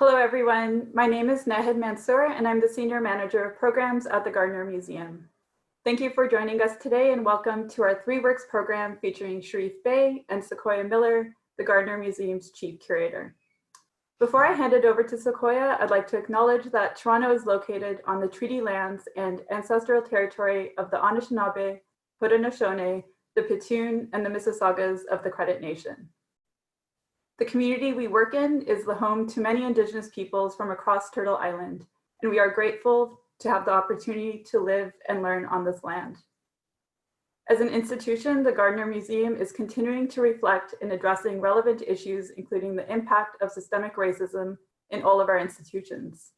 Hello, everyone. My name is Nahed Mansour, and I'm the Senior Manager of Programs at the Gardner Museum. Thank you for joining us today, and welcome to our Three Works program featuring Sharif Bey and Sequoia Miller, the Gardner Museum's Chief Curator. Before I hand it over to Sequoia, I'd like to acknowledge that Toronto is located on the treaty lands and ancestral territory of the Anishinaabe, Haudenosaunee, the Petun, and the Mississaugas of the Credit Nation. The community we work in is the home to many Indigenous peoples from across Turtle Island, and we are grateful to have the opportunity to live and learn on this land. As an institution, the Gardner Museum is continuing to reflect in addressing relevant issues, including the impact of systemic racism in all of our institutions.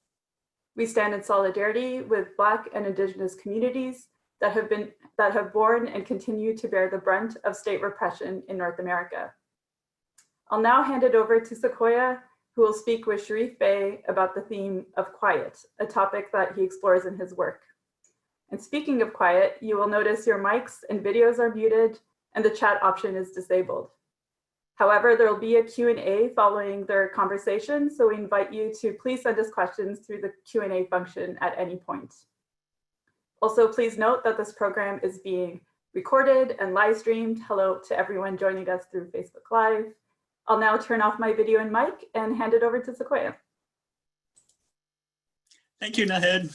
We stand in solidarity with Black and Indigenous communities that have borne and continue to bear the brunt of state repression in North America. I'll now hand it over to Sequoia, who will speak with Sharif Bey about the theme of quiet, a topic that he explores in his work. And speaking of quiet, you will notice your mics and videos are muted and the chat option is disabled. However, there will be a Q&A following their conversation, so we invite you to please send us questions through the Q&A function at any point. Also, please note that this program is being recorded and live streamed. Hello to everyone joining us through Facebook Live. I'll now turn off my video and mic and hand it over to Sequoia. Thank you, Nahed.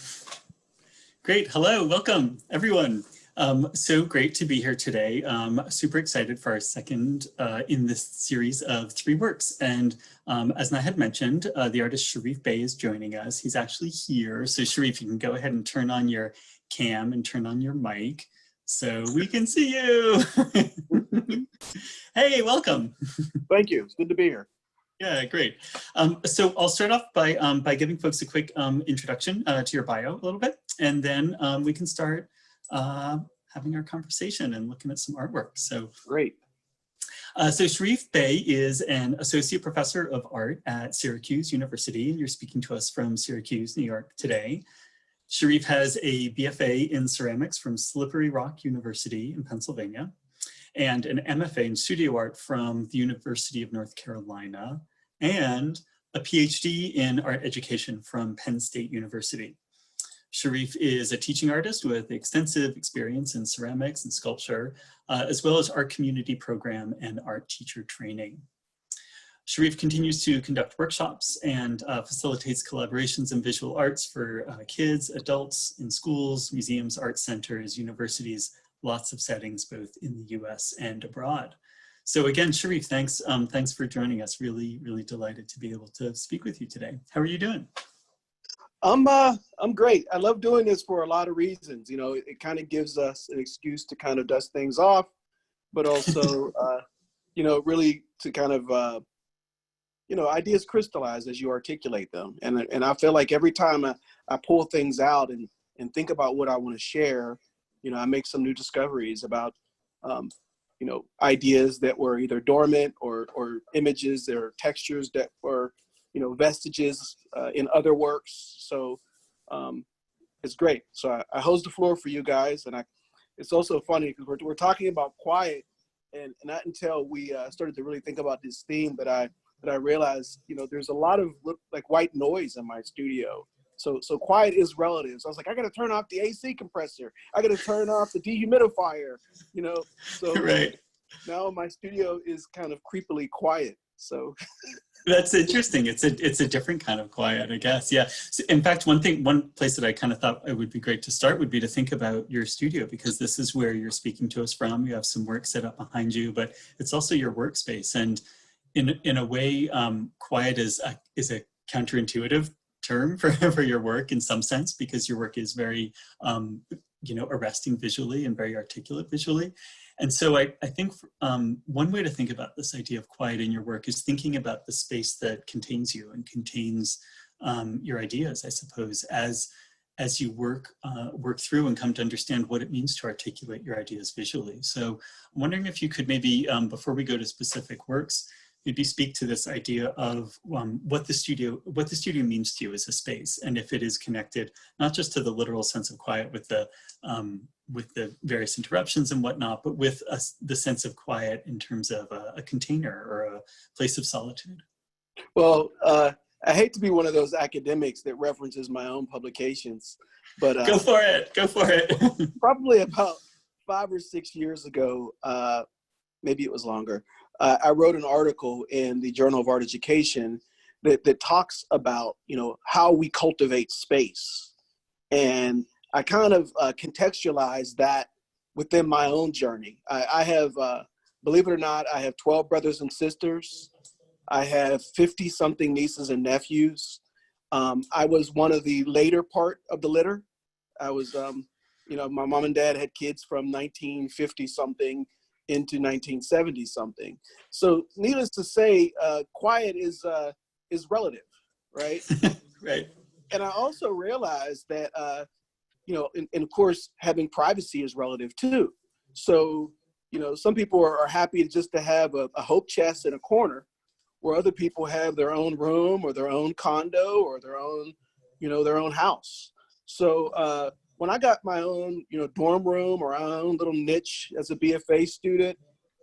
Great, hello, welcome everyone. So great to be here today. Super excited for our second in this series of Three Works. And as Nahed mentioned, the artist Sharif Bey is joining us. He's actually here. So Sharif, you can go ahead and turn on your cam and turn on your mic so we can see you. Hey, welcome. Thank you. It's good to be here. Yeah, great. So I'll start off by giving folks a quick introduction to your bio a little bit, and then we can start having our conversation and looking at some artwork. So great. So Sharif Bey is an associate professor of art at Syracuse University, and you're speaking to us from Syracuse, New York today. Sharif has a BFA in ceramics from Slippery Rock University in Pennsylvania, and an MFA in studio art from the University of North Carolina, and a PhD in art education from Penn State University. Sharif is a teaching artist with extensive experience in ceramics and sculpture, as well as art community program and art teacher training. Sharif continues to conduct workshops and facilitates collaborations in visual arts for kids, adults, in schools, museums, art centers, universities, lots of settings, both in the US and abroad. So again, Sharif, thanks for joining us. Really, really delighted to be able to speak with you today. How are you doing? I'm great. I love doing this for a lot of reasons. You know, it kind of gives us an excuse to kind of dust things off, but also, you know, really to kind of, you know, ideas crystallize as you articulate them. And I feel like every time I pull things out and think about what I want to share, you know, I make some new discoveries about, you know, ideas that were either dormant or images or textures that were, you know, vestiges in other works. So it's great. So I hose the floor for you guys. And it's also funny because we're talking about quiet, and not until we started to really think about this theme that I realized, you know, there's a lot of like white noise in my studio. So quiet is relative. So I was like, I got to turn off the AC compressor. I got to turn off the dehumidifier, you know. So right. Now my studio is kind of creepily quiet. So that's interesting. It's a different kind of quiet, I guess. Yeah. So in fact, one place that I kind of thought it would be great to start would be to think about your studio, because this is where you're speaking to us from. You have some work set up behind you, but it's also your workspace. And in a way, quiet is a counterintuitive term for your work in some sense, because your work is very, you know, arresting visually and very articulate visually. And so I think one way to think about this idea of quiet in your work is thinking about the space that contains you and contains your ideas, I suppose, as you work through and come to understand what it means to articulate your ideas visually. So I'm wondering if you could maybe, before we go to specific works, maybe speak to this idea of what the studio means to you as a space, and if it is connected not just to the literal sense of quiet with the various interruptions and whatnot, but with the sense of quiet in terms of a container or a place of solitude. Well, I hate to be one of those academics that references my own publications, but go for it. Go for it. Probably about 5 or 6 years ago, maybe it was longer, I wrote an article in the Journal of Art Education that talks about, how we cultivate space. And I kind of contextualized that within my own journey. I have, believe it or not, I have 12 brothers and sisters. I have 50-something nieces and nephews. I was one of the later part of the litter. I was, my mom and dad had kids from 1950-something into 1970-something. So needless to say, quiet is relative, right? Right. And I also realized that, and of course, having privacy is relative too. So, some people are happy just to have a hope chest in a corner, where other people have their own room or their own condo or their own house. So when I got my own, dorm room or my own little niche as a BFA student,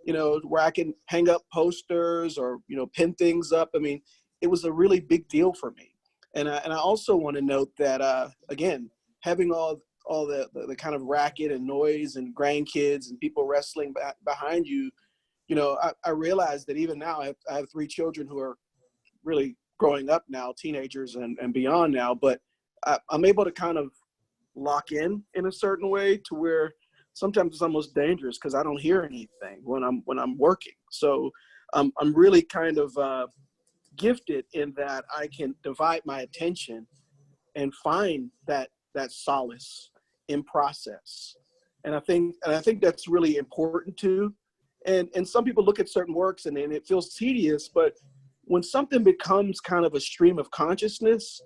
where I can hang up posters or, pin things up, I mean, it was a really big deal for me. And I also want to note that, again, having all the kind of racket and noise and grandkids and people wrestling behind you, I realized that even now I have 3 children who are really growing up now, teenagers and beyond now, but I'm able to kind of lock in a certain way to where sometimes it's almost dangerous because I don't hear anything when I'm working. So I'm really kind of gifted in that I can divide my attention and find that solace in process. And I think that's really important too. And some people look at certain works and it feels tedious, but when something becomes kind of a stream of consciousness,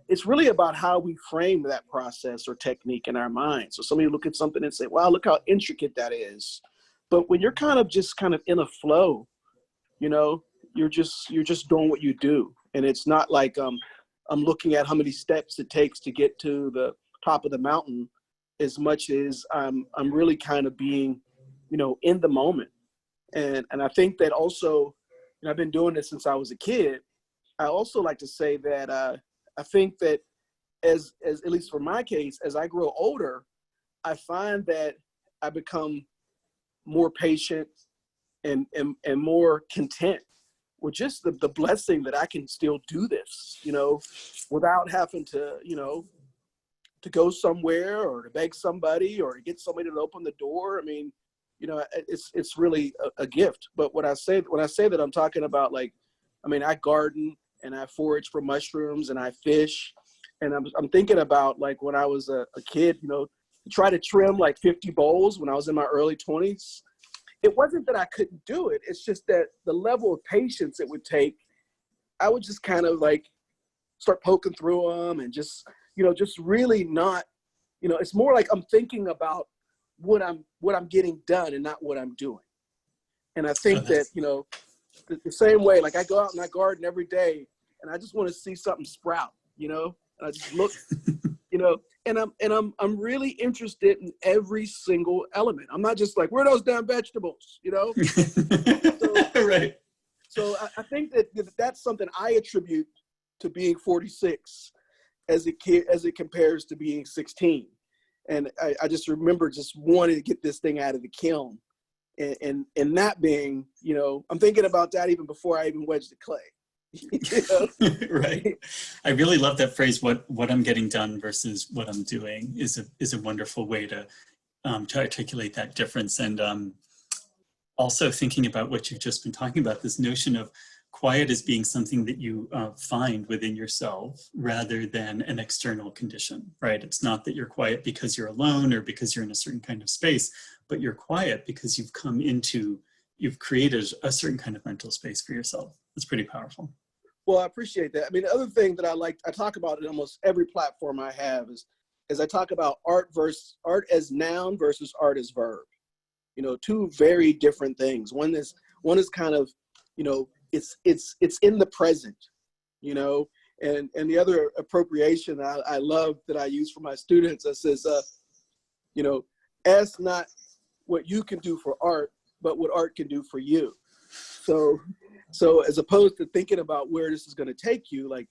it's really about how we frame that process or technique in our mind. So somebody look at something and say, wow, look how intricate that is. But when you're kind of in a flow, you're just doing what you do. And it's not like I'm looking at how many steps it takes to get to the top of the mountain, as much as I'm really kind of being, in the moment. And I think that also, I've been doing this since I was a kid. I also like to say that I think that as at least for my case, as I grow older, I find that I become more patient and more content with just the blessing that I can still do this, without having to, to go somewhere or to beg somebody or to get somebody to open the door. I mean, it's really a gift. But when I say that, I'm talking about I garden and I forage for mushrooms and I fish. And I'm thinking about when I was a kid, try to trim 50 bowls when I was in my early 20s. It wasn't that I couldn't do it. It's just that the level of patience it would take, I would just kind of start poking through them and just really not, it's more like I'm thinking about what I'm getting done and not what I'm doing. And I think that, the same way, I go out and I garden every day and I just want to see something sprout, and I just look, and I'm really interested in every single element. I'm not just where are those damn vegetables, So, right. So I think that that's something I attribute to being 46 as it compares to being 16. And I just remember just wanting to get this thing out of the kiln. And that being, I'm thinking about that even before I even wedged the clay. Right. I really love that phrase, what I'm getting done versus what I'm doing is a wonderful way to articulate that difference. And also thinking about what you've just been talking about, this notion of quiet as being something that you find within yourself rather than an external condition, right? It's not that you're quiet because you're alone or because you're in a certain kind of space, but you're quiet because you've created a certain kind of mental space for yourself. It's pretty powerful. Well, I appreciate that. I mean, the other thing that I talk about in almost every platform I have is I talk about art as noun versus art as verb. Two very different things. One is kind of, it's in the present, and the other appropriation I love that I use for my students, that says, ask not what you can do for art, but what art can do for you. So So as opposed to thinking about where this is going to take you, like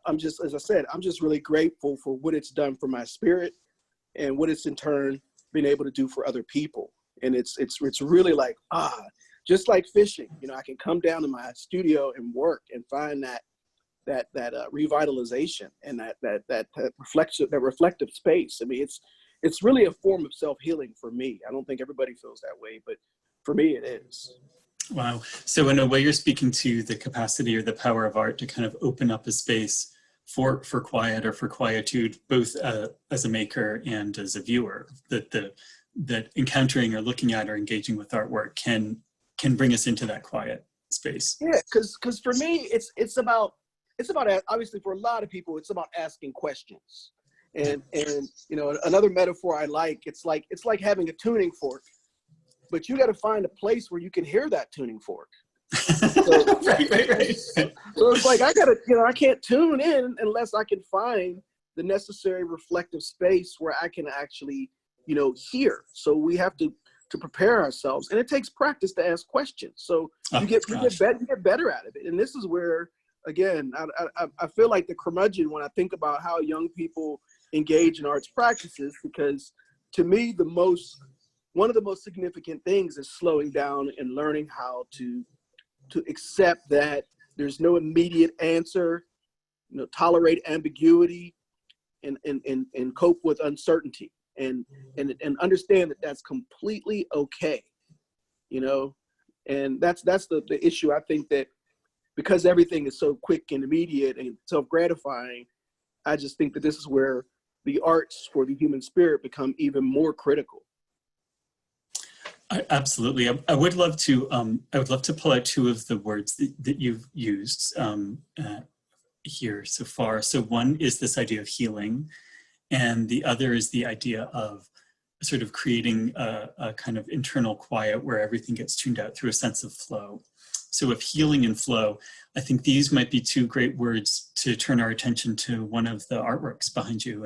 I'm just, as I said, I'm just really grateful for what it's done for my spirit and what it's in turn been able to do for other people. And it's really like, just like fishing, you know, I can come down to my studio and work and find that revitalization and that reflective space. I mean, it's really a form of self-healing for me. I don't think everybody feels that way, but for me it is. Wow. So in a way, you're speaking to the capacity or the power of art to kind of open up a space for quiet or for quietude, both as a maker and as a viewer, that encountering or looking at or engaging with artwork can bring us into that quiet space. Yeah, because for me, it's about obviously for a lot of people, it's about asking questions. And you know, another metaphor I like, it's like having a tuning fork, but you got to find a place where you can hear that tuning fork. So, right. So it's like, I can't tune in unless I can find the necessary reflective space where I can actually, you know, hear. So we have to prepare ourselves, and it takes practice to ask questions. So you get better at it. And this is where, again, I feel like the curmudgeon when I think about how young people engage in arts practices, because to me, one of the most significant things is slowing down and learning how to accept that there's no immediate answer, you know, tolerate ambiguity and cope with uncertainty and understand that that's completely okay, you know. And that's the issue. I think that because everything is so quick and immediate and self-gratifying, I just think that this is where the arts for the human spirit become even more critical. Absolutely. I would love to pull out two of the words that you've used here so far. So one is this idea of healing, and the other is the idea of sort of creating a kind of internal quiet where everything gets tuned out through a sense of flow. So if healing and flow, I think these might be two great words to turn our attention to one of the artworks behind you.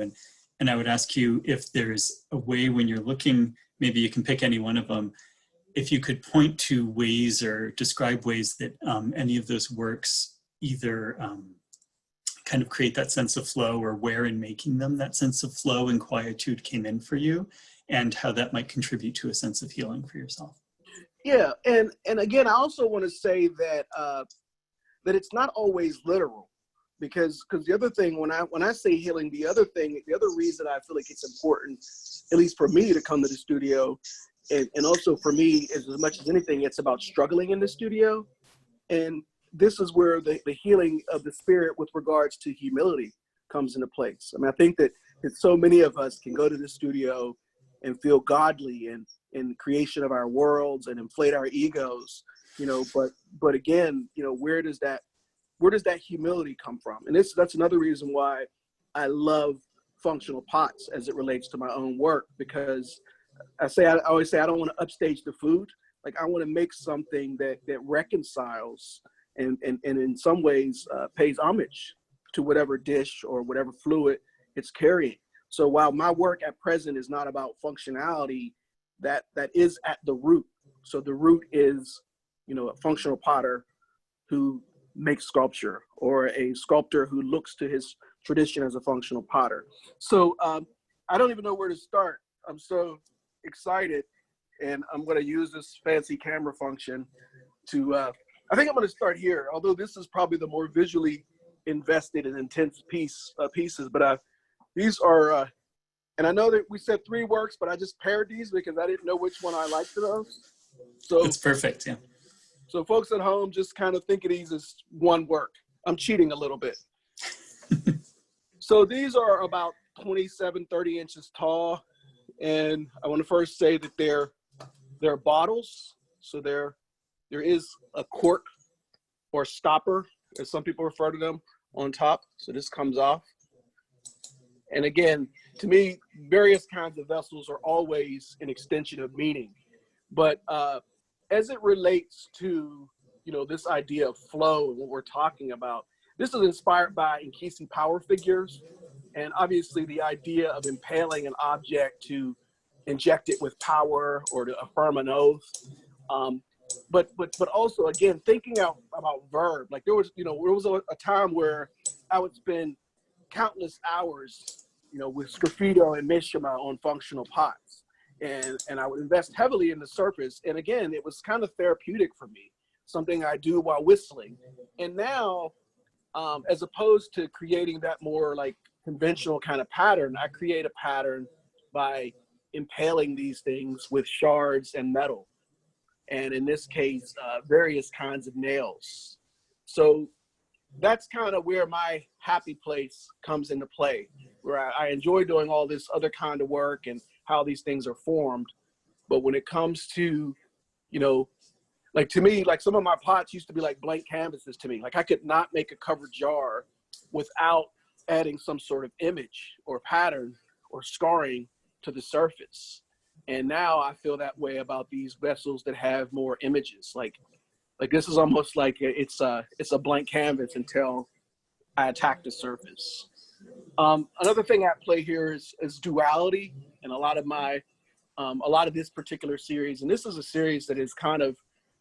And I would ask you if there's a way when you're looking, maybe you can pick any one of them, if you could point to ways or describe ways that any of those works either kind of create that sense of flow, or where in making them that sense of flow and quietude came in for you, and how that might contribute to a sense of healing for yourself. Yeah, and again, I also want to say that that it's not always literal, because the other thing, when I say healing, the other reason I feel like it's important, at least for me, to come to the studio, and also for me, as much as anything, it's about struggling in the studio. And this is where the healing of the spirit with regards to humility comes into place. I mean, I think that so many of us can go to the studio and feel godly and in creation of our worlds and inflate our egos, you know, but again, you know, where does that humility come from? And that's another reason why I love functional pots as it relates to my own work, because I always say I don't want to upstage the food. Like, I want to make something that reconciles and in some ways pays homage to whatever dish or whatever fluid it's carrying. So while my work at present is not about functionality, that is at the root. So the root is, you know, a functional potter who makes sculpture, or a sculptor who looks to his tradition as a functional potter. So I don't even know where to start. I'm so excited, and I'm going to use this fancy camera function to, I think I'm going to start here, although this is probably the more visually invested and intense pieces, but these are, and I know that we said 3 works, but I just paired these because I didn't know which one I liked the most. So it's perfect, yeah. So folks at home, just kind of think of these as one work. I'm cheating a little bit. So these are about 27, 30 inches tall. And I want to first say that they're bottles. So there is a cork or stopper, as some people refer to them, on top. So this comes off. And again, to me, various kinds of vessels are always an extension of meaning. But as it relates to, you know, this idea of flow and what we're talking about, this is inspired by Nkisi power figures. And obviously the idea of impaling an object to inject it with power or to affirm an oath. but also, again, thinking out about verb. Like there was a time where I would spend countless hours, with sgraffito and mishima on functional pots. And I would invest heavily in the surface. And again, it was kind of therapeutic for me, something I do while whistling. And now, as opposed to creating that more like conventional kind of pattern, I create a pattern by impaling these things with shards and metal. And in this case, various kinds of nails. So that's kind of where my happy place comes into play, where I enjoy doing all this other kind of work and how these things are formed. But when it comes to, like to me, like some of my pots used to be like blank canvases to me. Like I could not make a covered jar without adding some sort of image or pattern or scarring to the surface. And now I feel that way about these vessels that have more images. Like this is almost like it's a blank canvas until I attack the surface. Another thing at play here is duality, and a lot of this particular series, and this is a series that has kind of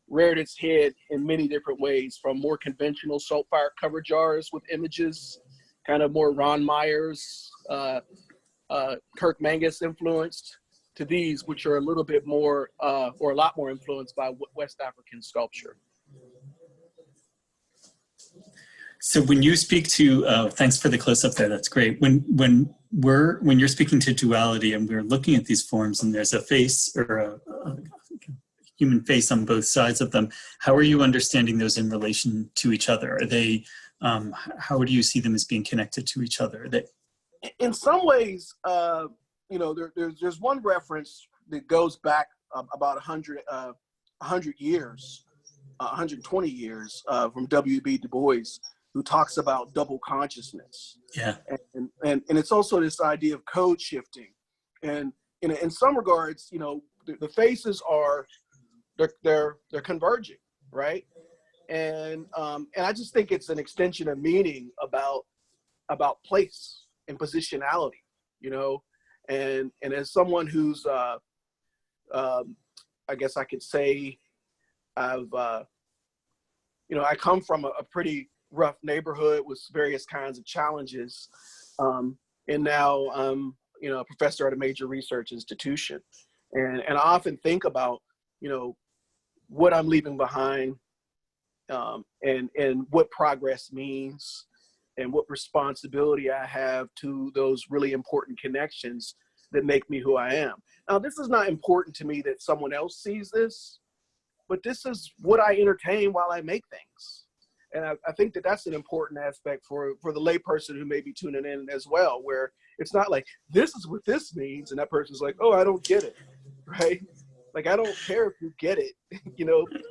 reared its head in many different ways, from more conventional salt fire cover jars with images, kind of more Ron Myers, Kirk Mangus influenced, to these, which are a little bit more, or a lot more influenced by West African sculpture. So when you speak to, thanks for the close up there, that's great. When you're speaking to duality and we're looking at these forms and there's a face or a human face on both sides of them, how are you understanding those in relation to each other? Are they, how do you see them as being connected to each other? In some ways, there's one reference that goes back about 100 years, 120 years from W.B. Du Bois, who talks about double consciousness. Yeah. And it's also this idea of code shifting. And in some regards, the faces are, they're converging, right? And I just think it's an extension of meaning about place and positionality, and as someone who's, I guess I could say, I come from a pretty rough neighborhood with various kinds of challenges, and now I'm, a professor at a major research institution, and I often think about, what I'm leaving behind, and what progress means, and what responsibility I have to those really important connections that make me who I am. Now, this is not important to me that someone else sees this, but this is what I entertain while I make things. And I think that that's an important aspect for the layperson who may be tuning in as well, where it's not like, this is what this means, and that person's like, oh, I don't get it, right? Like, I don't care if you get it,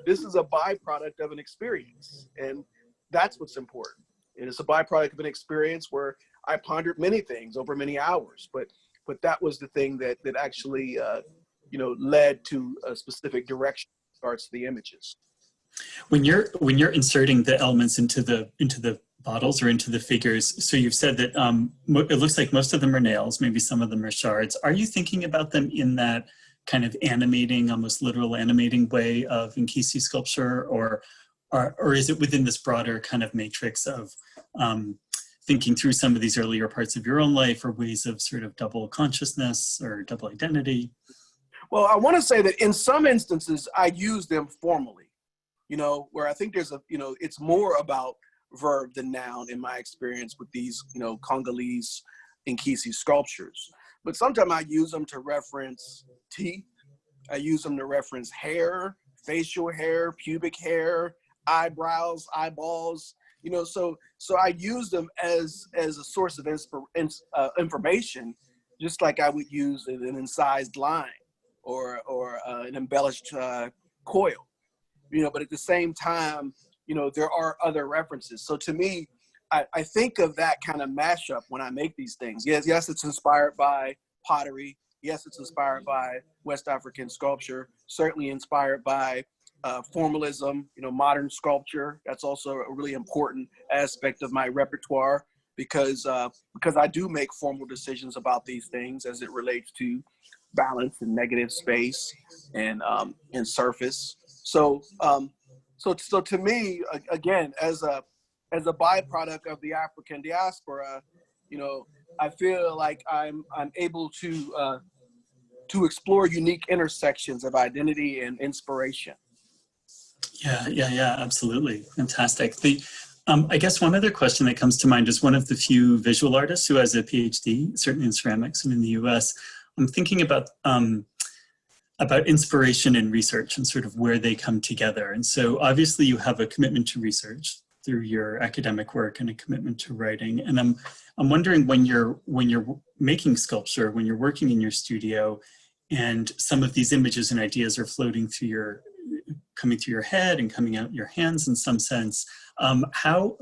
this is a byproduct of an experience, and that's what's important. And it's a byproduct of an experience where I pondered many things over many hours, but that was the thing that actually, led to a specific direction in regards to the images. When you're inserting the elements into the bottles or into the figures, so you've said that it looks like most of them are nails, maybe some of them are shards. Are you thinking about them in that kind of animating, almost literal animating way of Nkisi sculpture, or is it within this broader kind of matrix of thinking through some of these earlier parts of your own life, or ways of sort of double consciousness or double identity? Well, I want to say that in some instances, I use them formally, where I think there's it's more about verb than noun in my experience with these, Congolese Nkisi sculptures. But sometimes I use them to reference teeth. I use them to reference hair, facial hair, pubic hair, eyebrows, eyeballs, so I use them as a source of information, just like I would use an incised line or an embellished coil, but at the same time, there are other references. So to me, I think of that kind of mashup when I make these things. Yes, it's inspired by pottery. Yes, it's inspired by West African sculpture, certainly inspired by formalism, modern sculpture. That's also a really important aspect of my repertoire, because I do make formal decisions about these things as it relates to balance and negative space and surface. So, so to me, again, as a byproduct of the African diaspora, you know, I feel like I'm able to explore unique intersections of identity and inspiration. Yeah, absolutely. Fantastic. I guess one other question that comes to mind is one of the few visual artists who has a PhD, certainly in ceramics and in the US. I'm thinking about inspiration and research and sort of where they come together. And so obviously you have a commitment to research through your academic work and a commitment to writing. And I'm wondering, when you're making sculpture, when you're working in your studio, and some of these images and ideas are coming through your head and coming out your hands in some sense, how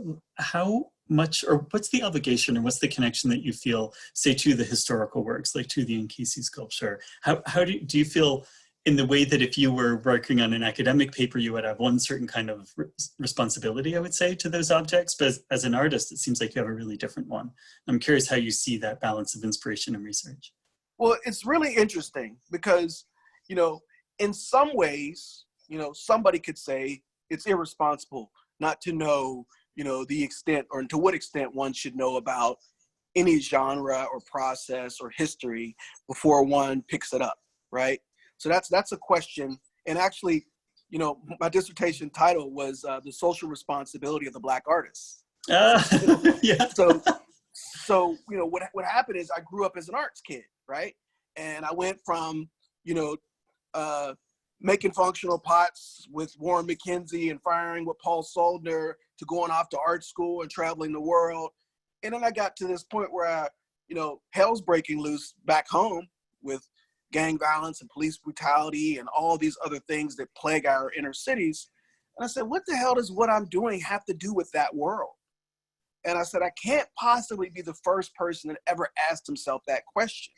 much, or what's the obligation, or what's the connection that you feel, say, to the historical works, like to the Nkisi sculpture? How do you feel, in the way that if you were working on an academic paper, you would have one certain kind of responsibility, I would say, to those objects, but as an artist, it seems like you have a really different one. I'm curious how you see that balance of inspiration and research. Well, it's really interesting because, you know, in some ways, you know, somebody could say it's irresponsible not to know, you know, the extent, or to what extent one should know about any genre or process or history before one picks it up, right? So that's a question. And actually, you know, my dissertation title was The Social Responsibility of the Black Artist. Yeah. So, you know, what happened is I grew up as an arts kid, right? And I went from, you know, making functional pots with Warren McKenzie and firing with Paul Soldner, to going off to art school and traveling the world. And then I got to this point where you know, hell's breaking loose back home with gang violence and police brutality and all these other things that plague our inner cities. And I said, what the hell does what I'm doing have to do with that world? And I said, I can't possibly be the first person that ever asked himself that question.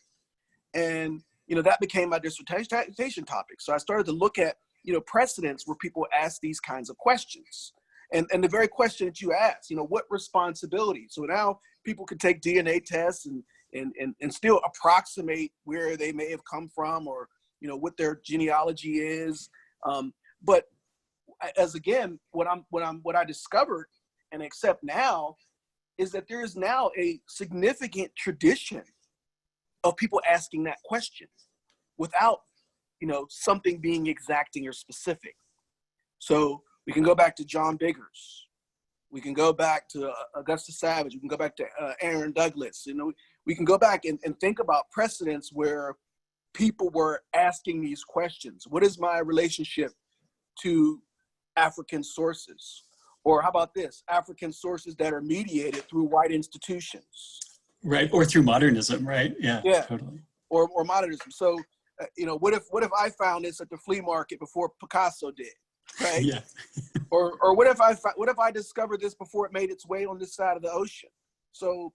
And, you know, that became my dissertation topic. So I started to look at, you know, precedents where people ask these kinds of questions. And the very question that you asked, you know, what responsibility? So now people can take DNA tests and still approximate where they may have come from, or, you know, what their genealogy is. But as again, what I discovered and accept now is that there is now a significant tradition of people asking that question without, you know, something being exacting or specific. So we can go back to John Biggers. We can go back to Augusta Savage. We can go back to Aaron Douglas. You know, we can go back and think about precedents where people were asking these questions. What is my relationship to African sources? Or how about this? African sources that are mediated through white institutions. Right, or through modernism, right? Yeah, totally. Or modernism. So, you know, what if I found this at the flea market before Picasso did, right? Yeah. or what if I discovered this before it made its way on this side of the ocean? So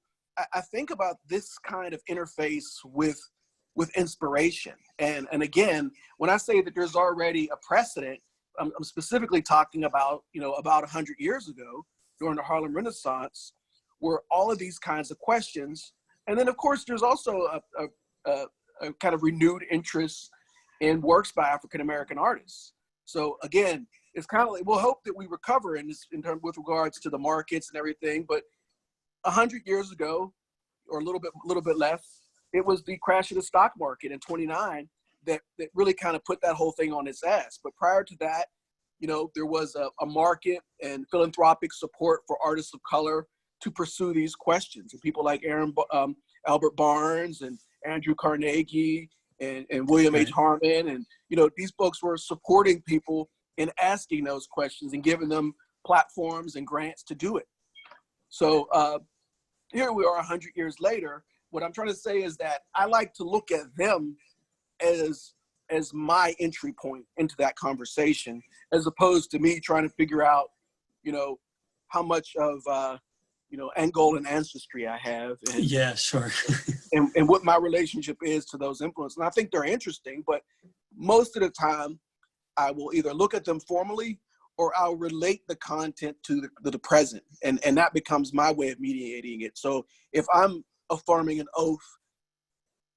I think about this kind of interface with inspiration. And again, when I say that there's already a precedent, I'm specifically talking about, you know, about 100 years ago during the Harlem Renaissance, where all of these kinds of questions. And then of course, there's also a kind of renewed interest in works by African-American artists. So again, it's kind of like, we'll hope that we recover in terms with regards to the markets and everything. But 100 years ago, or a little bit less, it was the crash of the stock market in 29 that really kind of put that whole thing on its ass. But prior to that, you know, there was a market and philanthropic support for artists of color to pursue these questions. And people like Albert Barnes and Andrew Carnegie and William H. Harmon. And, you know, these folks were supporting people in asking those questions and giving them platforms and grants to do it. So here we are 100 years later. What I'm trying to say is that I like to look at them as my entry point into that conversation, as opposed to me trying to figure out, you know, how much of, you know, Angolan ancestry I have. And, yeah, sure. and what my relationship is to those influences. And I think they're interesting, but most of the time I will either look at them formally or I'll relate the content to the present. And that becomes my way of mediating it. So if I'm affirming an oath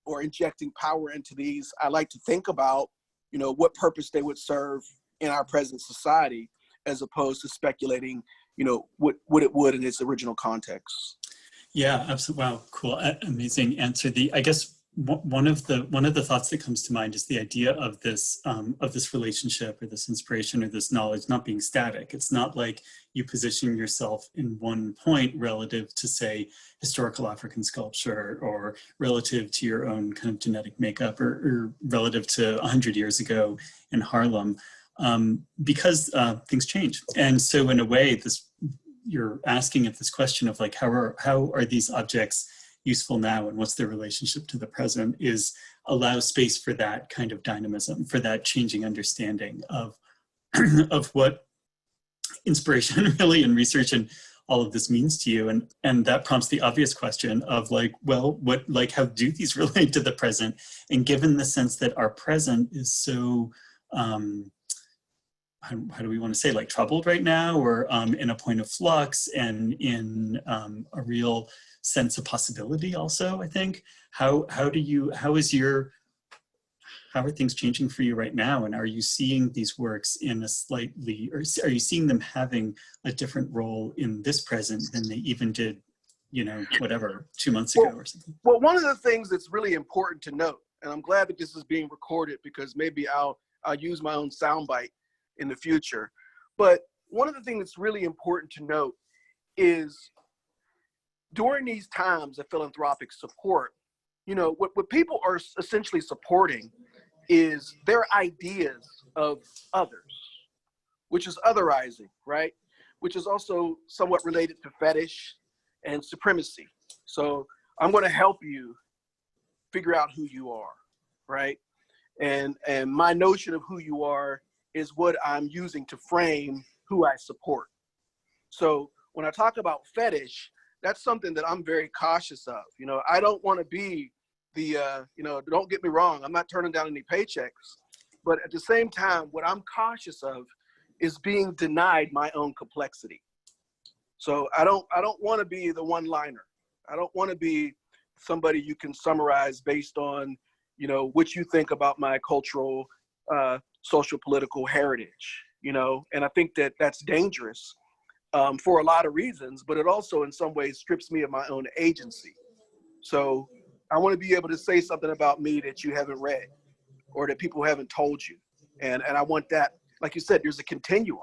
or injecting power into these, I like to think about, you know, what purpose they would serve in our present society, as opposed to speculating, you know, what it would in its original context. Yeah, absolutely. Wow, cool, amazing answer. I guess one of the thoughts that comes to mind is the idea of this relationship or this inspiration or this knowledge not being static. It's not like you position yourself in one point relative to, say, historical African sculpture, or relative to your own kind of genetic makeup, or relative to 100 years ago in Harlem, because things change. And so in a way, you're asking at this question of like, how are these objects useful now, and what's their relationship to the present, is allow space for that kind of dynamism, for that changing understanding of of what inspiration really and research and all of this means to you. And that prompts the obvious question of like, well, how do these relate to the present? And given the sense that our present is so how do we want to say, like, troubled right now, or in a point of flux, and in a real sense of possibility also, I think. How are things changing for you right now? And are you seeing these works in a slightly, or are you seeing them having a different role in this present than they even did, you know, whatever, 2 months ago or something? Well, one of the things that's really important to note, and I'm glad that this is being recorded, because maybe I'll use my own soundbite in the future. But one of the things that's really important to note is during these times of philanthropic support, you know, what people are essentially supporting is their ideas of others, which is otherizing, right? Which is also somewhat related to fetish and supremacy. So I'm going to help you figure out who you are, right? And my notion of who you are is what I'm using to frame who I support. So when I talk about fetish, that's something that I'm very cautious of. You know, I don't want to be the, you know, don't get me wrong, I'm not turning down any paychecks. But at the same time, what I'm cautious of is being denied my own complexity. So I don't want to be the one-liner. I don't want to be somebody you can summarize based on, you know, what you think about my cultural, social political heritage, you know. And I think that that's dangerous for a lot of reasons, but it also in some ways strips me of my own agency. So I want to be able to say something about me that you haven't read or that people haven't told you. And I want that, like you said, there's a continuum.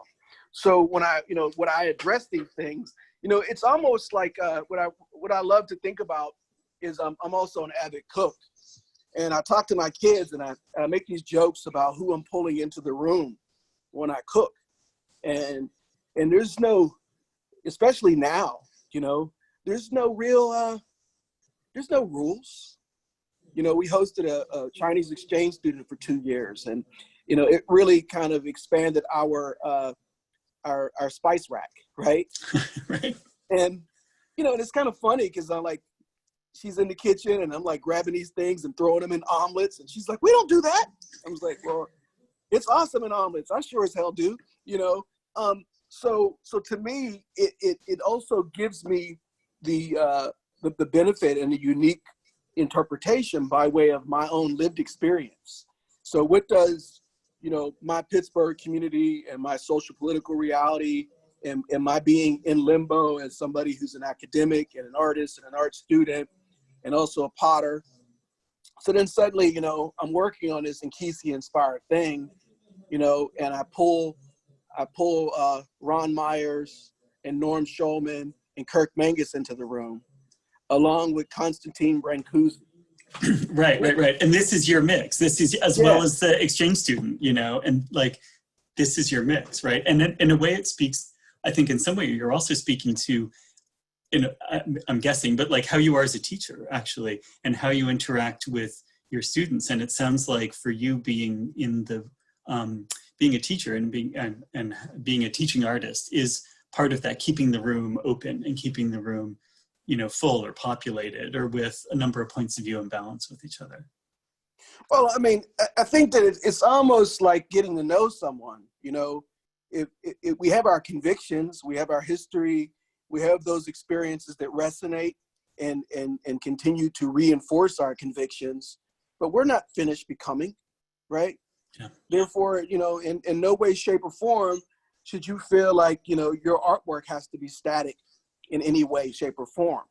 So when I address these things, you know, it's almost like what I love to think about is I'm also an avid cook. And I talk to my kids and I make these jokes about who I'm pulling into the room when I cook. And there's no, especially now, you know, there's no real, there's no rules. You know, we hosted a Chinese exchange student for 2 years, and, you know, it really kind of expanded our spice rack, right? Right. And, you know, and it's kind of funny because I'm like, she's in the kitchen and I'm like grabbing these things and throwing them in omelets. And she's like, we don't do that. I was like, well, it's awesome in omelets. I sure as hell do, you know? So to me, it also gives me the benefit and the unique interpretation by way of my own lived experience. So what does, you know, my Pittsburgh community and my social political reality and my being in limbo as somebody who's an academic and an artist and an art student and also a potter. So then suddenly, you know, I'm working on this Nkisi inspired thing, you know, and I pull Ron Myers and Norm Schulman and Kirk Mangus into the room, along with Konstantin Brancusi. Right. And this is your mix. This is as well as the exchange student, you know, and like, this is your mix, right? And in a way it speaks, I think in some way you're also speaking to, I'm guessing, but like how you are as a teacher actually, and how you interact with your students. And it sounds like for you being in the, being a teacher and being a teaching artist is part of that, keeping the room open and keeping the room, you know, full or populated or with a number of points of view in balance with each other. Well, I mean, I think that it's almost like getting to know someone, you know. If we have our convictions, we have our history, we have those experiences that resonate and continue to reinforce our convictions, but we're not finished becoming, right? Yeah. Therefore, you know, in no way, shape, or form should you feel like, you know, your artwork has to be static in any way, shape, or form.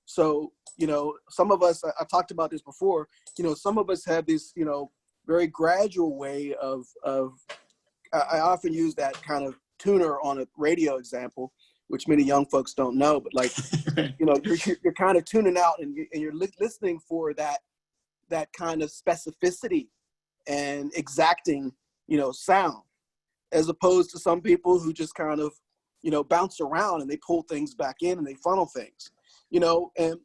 So, you know, some of us, I talked about this before, you know, some of us have this, you know, very gradual way of I often use that kind of tuner on a radio example, which many young folks don't know, but like, Right. you know, you're kind of tuning out and you're listening for that kind of specificity and exacting, you know, sound, as opposed to some people who just kind of, you know, bounce around and they pull things back in and they funnel things, you know, and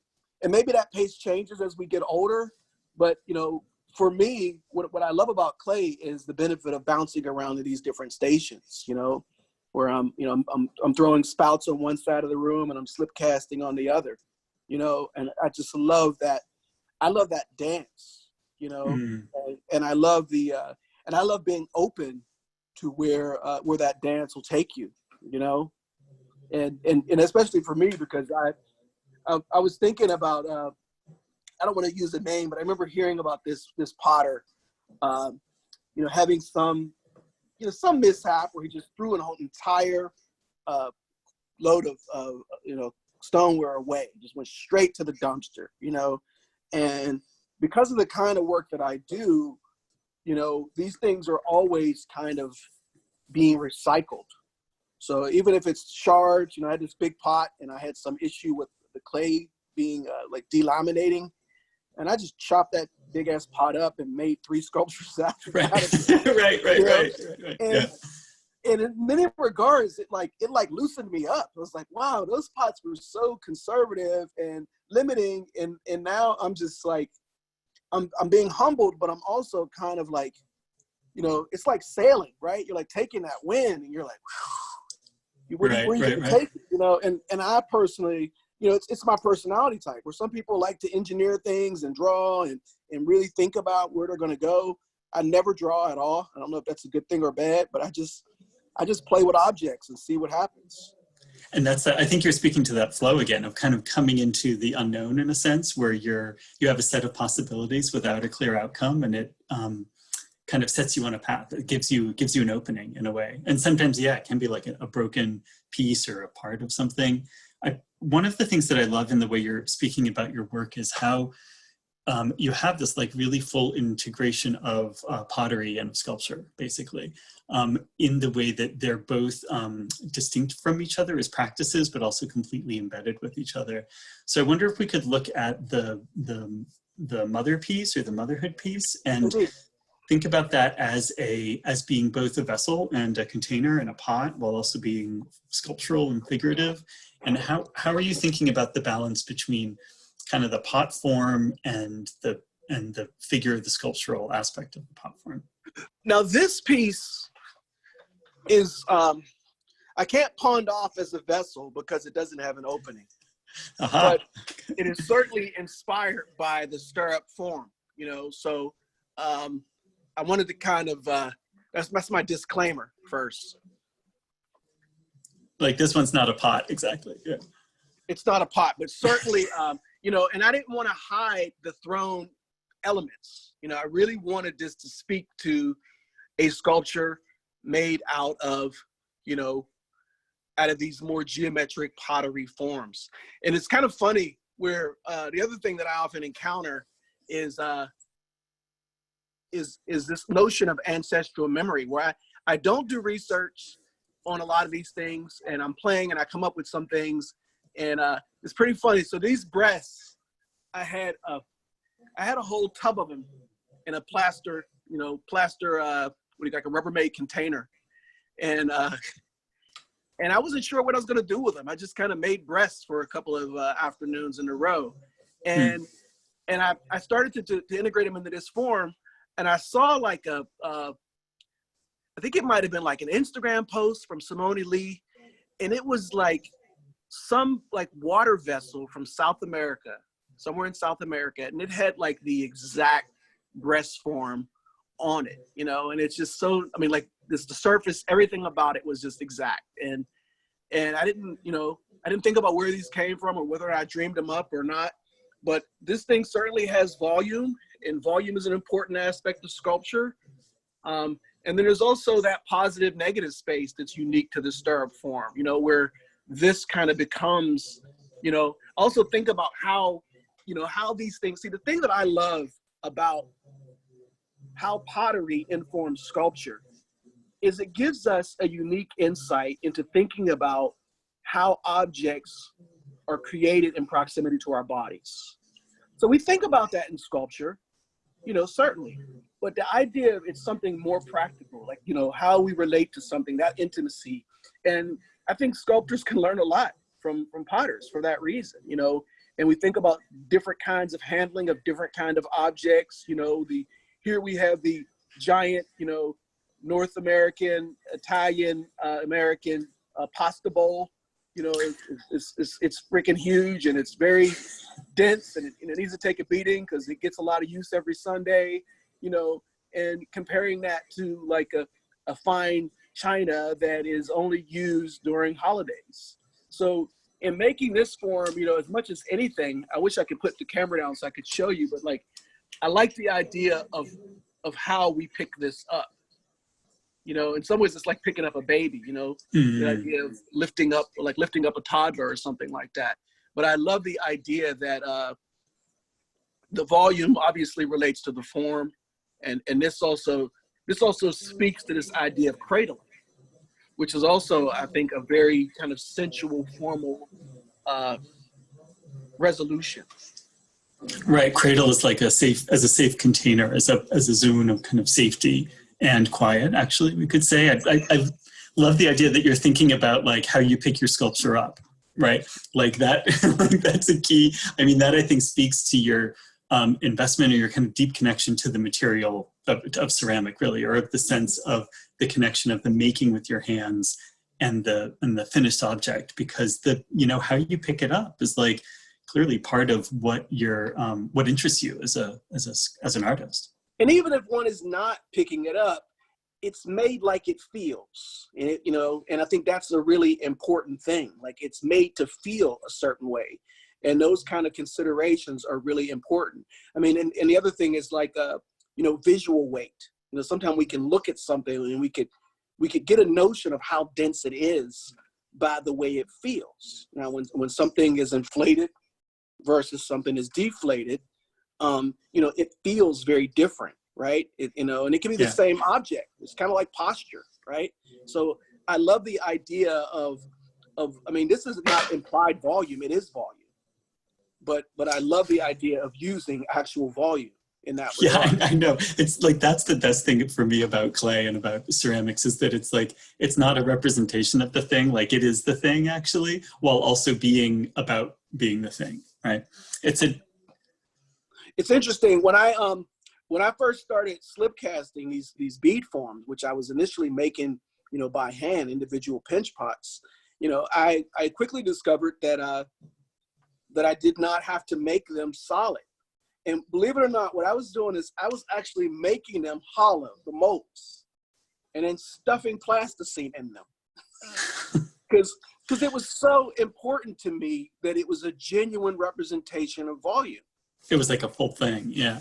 maybe that pace changes as we get older, but, you know, for me, what I love about clay is the benefit of bouncing around to these different stations, you know, where I'm throwing spouts on one side of the room and I'm slip casting on the other, you know, and I just love that. I love that dance, you know, and I love and I love being open to where that dance will take you, you know, and especially for me, because I was thinking about, I don't want to use a name, but I remember hearing about this potter, you know, having some mishap where he just threw an entire load of you know, stoneware away, just went straight to the dumpster, you know, and because of the kind of work that I do, you know, these things are always kind of being recycled. So even if it's shards, you know, I had this big pot and I had some issue with the clay being like delaminating, and I just chopped that big ass pot up and made 3 sculptures out of it. Right. And in many regards, it loosened me up. I was like, wow, those pots were so conservative and limiting, and now I'm just like, I'm being humbled, but I'm also kind of like, you know, it's like sailing, right? You're like taking that wind, and you're like, where you gonna take it, you know? And I personally, you know, it's my personality type, where some people like to engineer things and draw and really think about where they're going to go. I never draw at all. I don't know if that's a good thing or bad, but I just play with objects and see what happens. And that's, I think you're speaking to that flow again of kind of coming into the unknown in a sense, where you have a set of possibilities without a clear outcome, and it kind of sets you on a path. It gives you an opening in a way. And sometimes, yeah, it can be like a broken piece or a part of something. One of the things that I love in the way you're speaking about your work is how you have this like really full integration of pottery and sculpture, basically, in the way that they're both distinct from each other as practices, but also completely embedded with each other. So I wonder if we could look at the mother piece or the motherhood piece and think about that as being both a vessel and a container and a pot, while also being sculptural and figurative. And how are you thinking about the balance between kind of the pot form and the figure of the sculptural aspect of the pot form? Now this piece is, I can't pawn off as a vessel because it doesn't have an opening. But it is certainly inspired by the stirrup form, you know, so I wanted to kind of, that's my disclaimer first. Like this one's not a pot, exactly. Yeah. It's not a pot, but certainly, you know, and I didn't want to hide the thrown elements. You know, I really wanted this to speak to a sculpture made out of, you know, out of these more geometric pottery forms. And it's kind of funny where the other thing that I often encounter is this notion of ancestral memory, where I don't do research on a lot of these things, and I'm playing and I come up with some things, and it's pretty funny. So these breasts, I had a whole tub of them in a plaster, like a Rubbermaid container, and I wasn't sure what I was gonna do with them. I just kind of made breasts for a couple of afternoons in a row, and I started to integrate them into this form, and I saw like I think it might have been like an Instagram post from Simone Lee, and it was like some like water vessel from South America, somewhere in South America, and it had like the exact breast form on it, you know, and it's just so, I mean, like the surface, everything about it was just exact. And I didn't think about where these came from or whether I dreamed them up or not, but this thing certainly has volume, and volume is an important aspect of sculpture. And then there's also that positive negative space that's unique to the stirrup form, you know, where this kind of becomes, you know, also think about how, you know, how these things, see, the thing that I love about how pottery informs sculpture is it gives us a unique insight into thinking about how objects are created in proximity to our bodies. So we think about that in sculpture, you know, certainly, but the idea of it's something more practical, like, you know, how we relate to something, that intimacy. And I think sculptors can learn a lot from potters for that reason, you know, and we think about different kinds of handling of different kind of objects, you know, here we have the giant, you know, North American, Italian, American pasta bowl, you know, it's freaking huge and it's very dense and it needs to take a beating because it gets a lot of use every Sunday, you know, and comparing that to like a fine china that is only used during holidays. So in making this form, you know, as much as anything, I wish I could put the camera down so I could show you, but like, I like the idea of how we pick this up. You know, in some ways it's like picking up a baby, you know, the idea of lifting up a toddler or something like that. But I love the idea that the volume obviously relates to the form. And this also speaks to this idea of cradling, which is also, I think, a very kind of sensual, formal resolution. Right, cradle is like a safe container, as a zone of kind of safety and quiet. Actually, we could say. I love the idea that you're thinking about like how you pick your sculpture up, right? Like that. Like that's a key. I mean, that I think speaks to your investment or your kind of deep connection to the material of ceramic, really, or of the sense of the connection of the making with your hands and the finished object, because how you pick it up is like clearly part of what what interests you as an artist. And even if one is not picking it up, it's made like it feels, and and I think that's a really important thing. Like it's made to feel a certain way, and those kind of considerations are really important. I mean, and the other thing is like visual weight. Sometimes we can look at something and we could get a notion of how dense it is by the way it feels. Now, when something is inflated versus something is deflated, it feels very different, right? And it can be the same object. It's kind of like posture, right? So I love the idea of I mean, this is not implied volume, it is volume. But I love the idea of using actual volume in that regard. Yeah, I know. It's like, that's the best thing for me about clay and about ceramics, is that it's like, it's not a representation of the thing, like it is the thing actually, while also being about being the thing, right? It's interesting. When I first started slip casting these bead forms, which I was initially making, by hand, individual pinch pots, I quickly discovered that I did not have to make them solid. And believe it or not, what I was doing is I was actually making them hollow, the molds, and then stuffing plasticine in them. Because it was so important to me that it was a genuine representation of volume. It was like a full thing, yeah.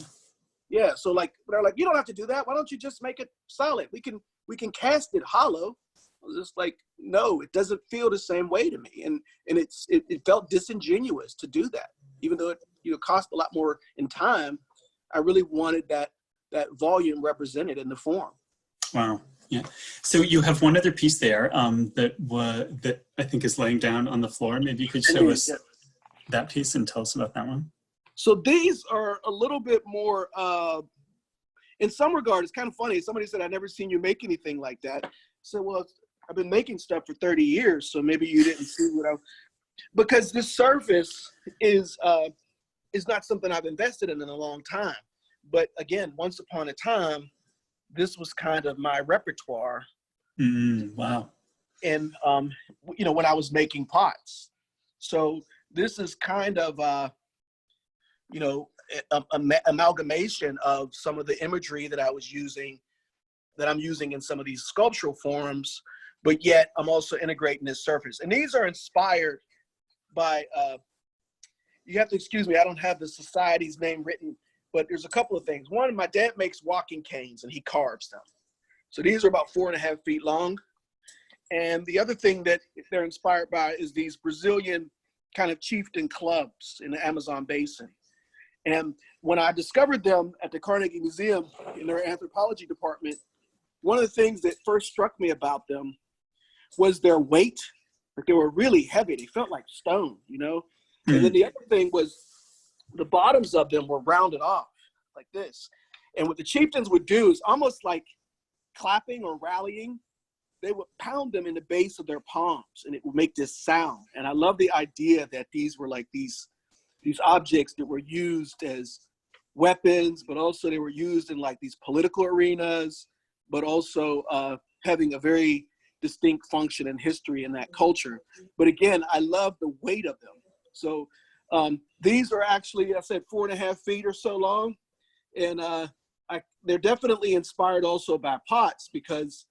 Yeah, so like, they're like, you don't have to do that. Why don't you just make it solid? We can cast it hollow. I was just like, no, it doesn't feel the same way to me. And it felt disingenuous to do that. Even though it cost a lot more in time, I really wanted that volume represented in the form. Wow, yeah. So you have one other piece there that I think is laying down on the floor. Maybe you could show us that piece and tell us about that one. So these are a little bit more, in some regard, it's kind of funny. Somebody said, I've never seen you make anything like that. So, well, I've been making stuff for 30 years, so maybe you didn't see because this surface is not something I've invested in a long time. But again, once upon a time, this was kind of my repertoire. Wow. And, when I was making pots. So this is kind of, amalgamation of some of the imagery that I'm using in some of these sculptural forms, but yet I'm also integrating this surface. And these are inspired by, you have to excuse me, I don't have the society's name written, but there's a couple of things. One, my dad makes walking canes and he carves them. So these are about 4.5 feet long. And the other thing that they're inspired by is these Brazilian kind of chieftain clubs in the Amazon basin. And when I discovered them at the Carnegie Museum in their anthropology department, one of the things that first struck me about them was their weight. Like, they were really heavy. They felt like stone, you know? And then the other thing was the bottoms of them were rounded off like this. And what the chieftains would do is almost like clapping or rallying. They would pound them in the base of their palms, and it would make this sound. And I love the idea that these were like these objects that were used as weapons, but also they were used in like these political arenas, but also having a very distinct function and history in that culture. But again, I love the weight of them. So these are actually, I said, 4.5 feet or so long. And they're definitely inspired also by pots, because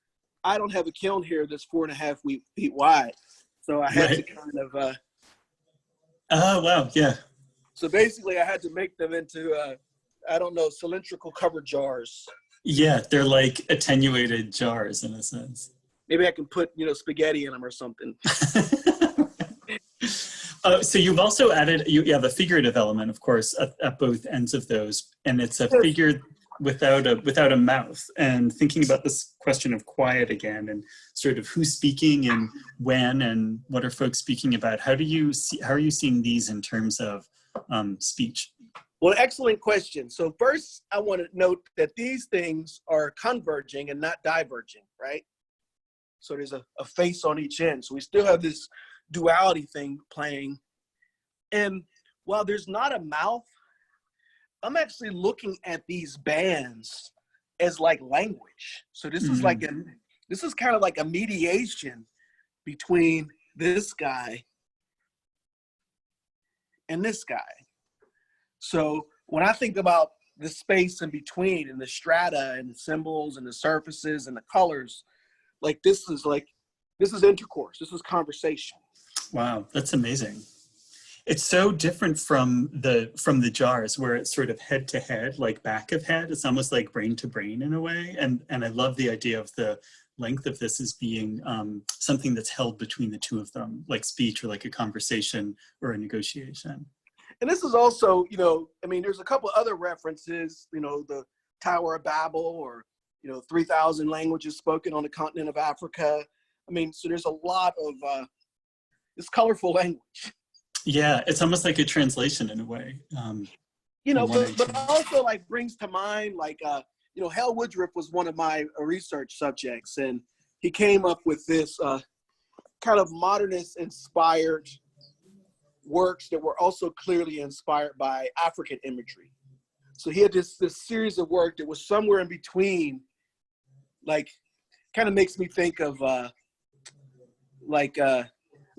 I don't have a kiln here that's 4.5 feet wide. So I had to kind of. Oh, wow. Yeah. So basically I had to make them into, I don't know, cylindrical covered jars. Yeah. They're like attenuated jars in a sense. Maybe I can put, spaghetti in them or something. So you've also added, you have a figurative element, of course, at both ends of those. And it's a figure without a mouth, and thinking about this question of quiet again, and sort of who's speaking and when, and what are folks speaking about. How are you seeing these in terms of speech? Well, excellent question. So first, I want to note that these things are converging and not diverging, right? So there's a face on each end. So we still have this duality thing playing. And while there's not a mouth, I'm actually looking at these bands as like language. So this is like this is kind of like a mediation between this guy and this guy. So when I think about the space in between, and the strata and the symbols and the surfaces and the colors, this is intercourse. This is conversation. Wow, that's amazing. It's so different from the jars, where it's sort of head to head, like back of head. It's almost like brain to brain in a way. And I love the idea of the length of this as being something that's held between the two of them, like speech or like a conversation or a negotiation. And this is also, there's a couple other references, the Tower of Babel, or, 3,000 languages spoken on the continent of Africa. So there's a lot of this colorful language. Yeah, it's almost like a translation in a way. But also brings to mind Hal Woodruff was one of my research subjects, and he came up with this kind of modernist inspired works that were also clearly inspired by African imagery. So he had this series of work that was somewhere in between, kind of makes me think of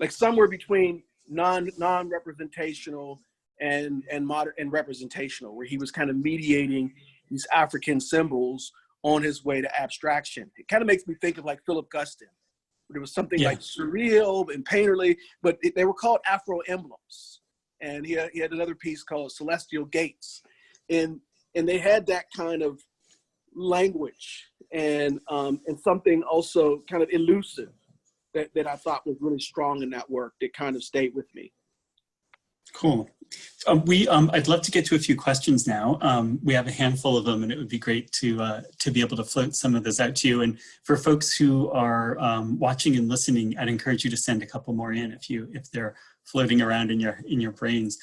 somewhere between non-representational and modern and representational, where he was kind of mediating these African symbols on his way to abstraction. It kind of makes me think of Philip Guston. There was something surreal and painterly, but they were called Afro emblems. And he had another piece called Celestial Gates. And they had that kind of language and something also kind of elusive that I thought was really strong in that work that kind of stayed with me. Cool. I'd love to get to a few questions now. We have a handful of them, and it would be great to be able to float some of those out to you. And for folks who are watching and listening, I'd encourage you to send a couple more in if they're floating around in your brains.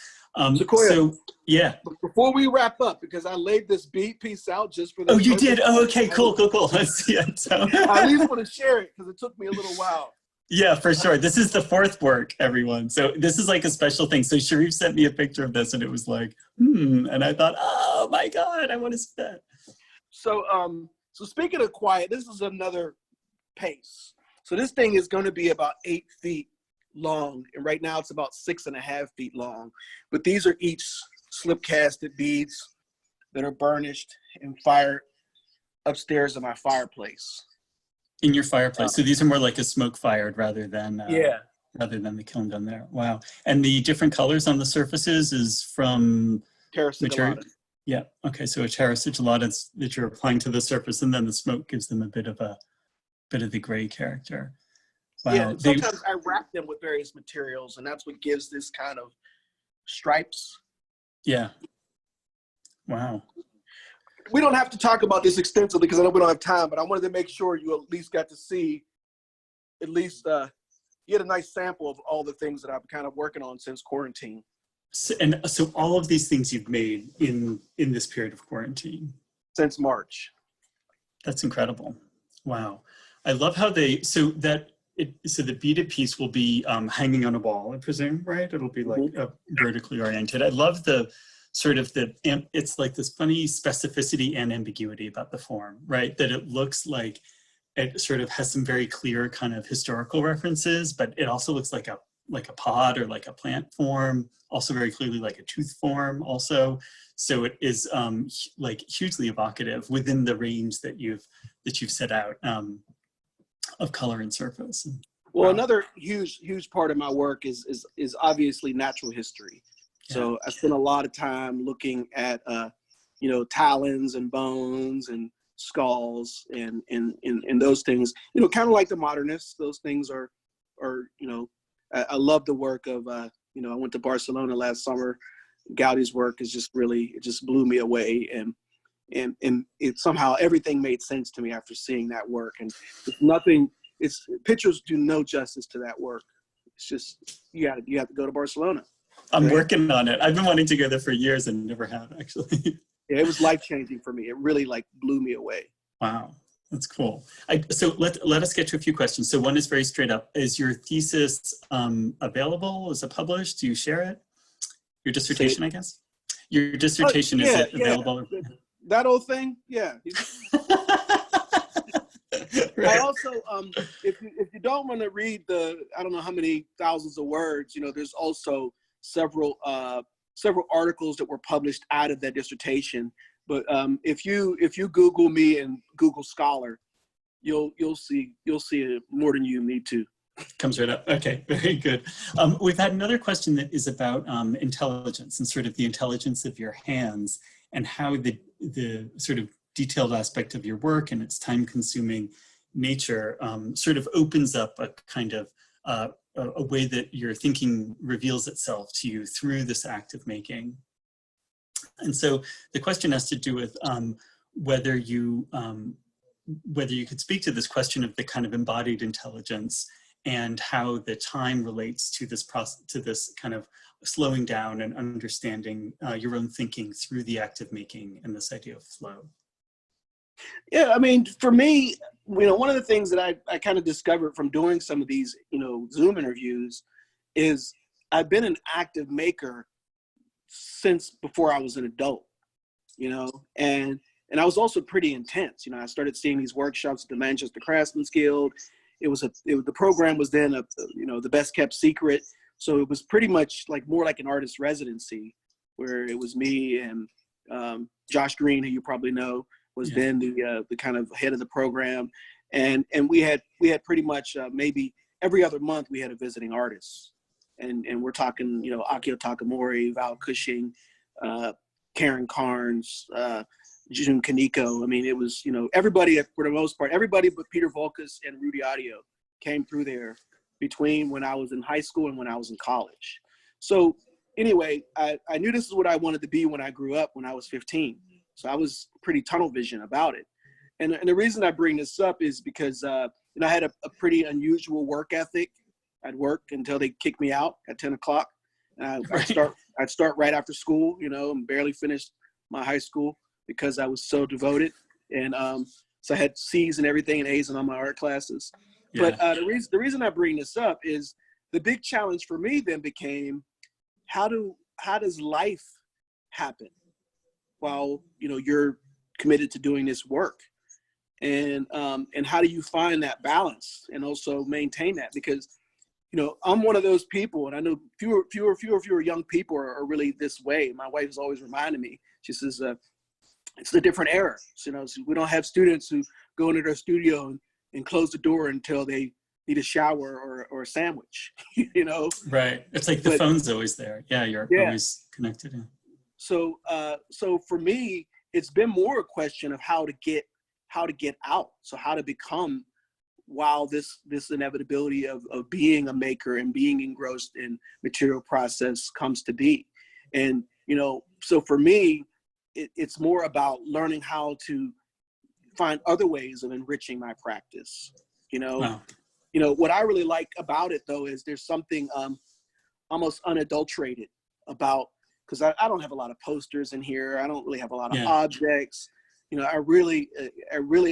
Sequoia, so yeah. Before we wrap up, because I laid this bead piece out just for this. Oh, you purpose. did? Oh, okay, cool. Let's see it. So. I at least want to share it because it took me a little while. Yeah, for sure. This is the fourth work, everyone. So this is like a special thing. So Sharif sent me a picture of this, and it was like, and I thought, oh my God, I want to see that. So, so speaking of quiet, this is another pace. So this thing is going to be about 8 feet long, and right now it's about 6.5 feet long. But these are each slip casted beads that are burnished and fired upstairs in my fireplace. In your fireplace. So these are more like a smoke fired rather than the kiln done there. Wow. And the different colors on the surfaces is from Terracotta. Yeah. Okay. So a terra sigillata that you're applying to the surface, and then the smoke gives them a bit of the gray character. Wow. Yeah. Sometimes I wrap them with various materials, and that's what gives this kind of stripes. Yeah. Wow. We don't have to talk about this extensively because I know we don't have time, but I wanted to make sure you at least got to see, at least you had a nice sample of all the things that I've kind of working on since quarantine. So all of these things you've made in this period of quarantine? Since March. That's incredible. Wow. I love how so the beaded piece will be hanging on a wall, I presume, right? It'll be like vertically oriented. I love it's like this funny specificity and ambiguity about the form, right? That it looks like it sort of has some very clear kind of historical references, but it also looks like a pod or like a plant form, also very clearly like a tooth form also. So it is like hugely evocative within the range that you've set out of color and surface. Well, wow. Another huge part of my work is obviously natural history. Yeah. So I spend a lot of time looking at talons and bones and skulls and those things. Kind of like the modernists. Those things are I love the work of I went to Barcelona last summer. Gaudi's work is it just blew me away, and it somehow everything made sense to me after seeing that work. And pictures do no justice to that work. It's just you have to go to Barcelona. I'm working on it. I've been wanting to go there for years and never have, actually. Yeah, it was life-changing for me. It really blew me away. Wow, that's cool. So let us get to a few questions. So one is very straight up. Is your thesis available? Is it published? Do you share it? Your dissertation, I guess? Your dissertation, is it available? Yeah. That old thing? Yeah. Right. I also, if you don't want to read I don't know how many thousands of words, there's also several articles that were published out of that dissertation. But if you Google me and Google Scholar, you'll see it more than you need to. Comes right up. Okay, very good. We've had another question that is about intelligence and sort of the intelligence of your hands and how the sort of detailed aspect of your work and its time-consuming nature sort of opens up a kind of a way that your thinking reveals itself to you through this act of making. And so the question has to do with whether you could speak to this question of the kind of embodied intelligence and how the time relates to this process, to this kind of slowing down and understanding your own thinking through the act of making and this idea of flow. Yeah, I mean, for me, one of the things that I kind of discovered from doing some of these, Zoom interviews is I've been an active maker since before I was an adult, and I was also pretty intense. I started seeing these workshops at the Manchester Craftsmen's Guild. The program was then the best kept secret. So it was pretty much more like an artist residency where it was me and Josh Green, who you probably know, was then the kind of head of the program. And we had pretty much maybe every other month we had a visiting artist. And we're talking, Akio Takamori, Val Cushing, Karen Carnes, Jun Kaneko. I mean, it was, everybody, for the most part, everybody but Peter Volkus and Rudy Audio came through there between when I was in high school and when I was in college. So anyway, I knew this is what I wanted to be when I grew up, when I was 15. So I was pretty tunnel vision about it. And the reason I bring this up is because, I had a pretty unusual work ethic. I'd work until they kicked me out at 10 o'clock. And I'd start right after school, and barely finished my high school because I was so devoted. And so I had C's and everything and A's in all my art classes. Yeah. But the reason I bring this up is the big challenge for me then became how does life happen while, you're committed to doing this work? And how do you find that balance and also maintain that? Because, I'm one of those people, and I know fewer young people are really this way. My wife is always reminding me, she says, it's a different era. So, we don't have students who go into their studio and close the door until they need a shower or a sandwich, Right. It's like the phone's always there. Yeah, you're always connected. Yeah. so for me, it's been more a question of how to get out. So how to become, while this inevitability of being a maker and being engrossed in material process comes to be. And, you know, so for me, it's more about learning how to find other ways of enriching my practice. You know, Wow. you know, what I really like about it though, is there's something almost unadulterated about, because I don't have a lot of posters in here. I don't really have a lot of Yeah. objects. You know, I really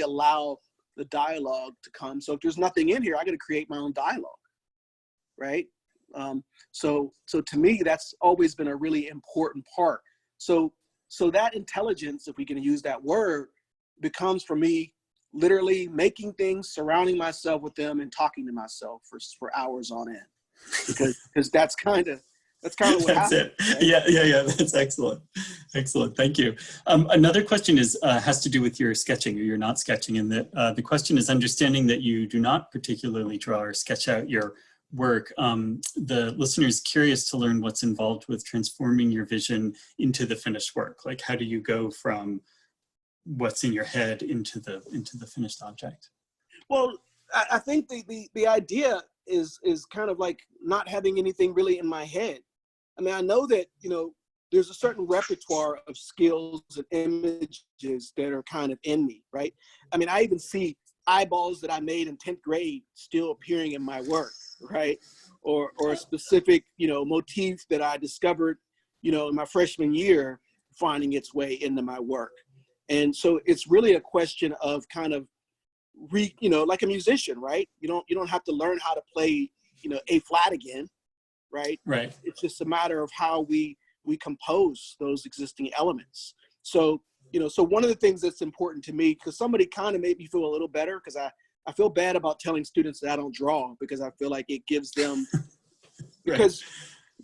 allow the dialogue to come. So if there's nothing in here, I got to create my own dialogue, right? So to me, that's always been a really important part. So that intelligence, if we can use that word, becomes for me literally making things, surrounding myself with them, and talking to myself for hours on end, because that's kind of what That's happens. it. Right? Yeah. That's excellent. Excellent. Thank you. Another question has to do with your sketching, or you're not sketching, and that the question is, understanding that you do not particularly draw or sketch out your work. The listener is curious to learn what's involved with transforming your vision into the finished work. Like, how do you go from what's in your head into the finished object? Well, I think the idea is kind of like not having anything really in my head. I mean, I know that, you know, there's a certain repertoire of skills and images that are kind of in me, right? I mean, I even see eyeballs that I made in 10th grade still appearing in my work, right? Or a specific, you know, motif that I discovered, you know, in my freshman year, finding its way into my work. And so it's really a question of kind of you know, like a musician, right? You don't have to learn how to play, you know, A flat again, right? Right. It's just a matter of how we compose those existing elements. So, you know, so one of the things that's important to me, because somebody kind of made me feel a little better, because I feel bad about telling students that I don't draw, because I feel like it gives them, because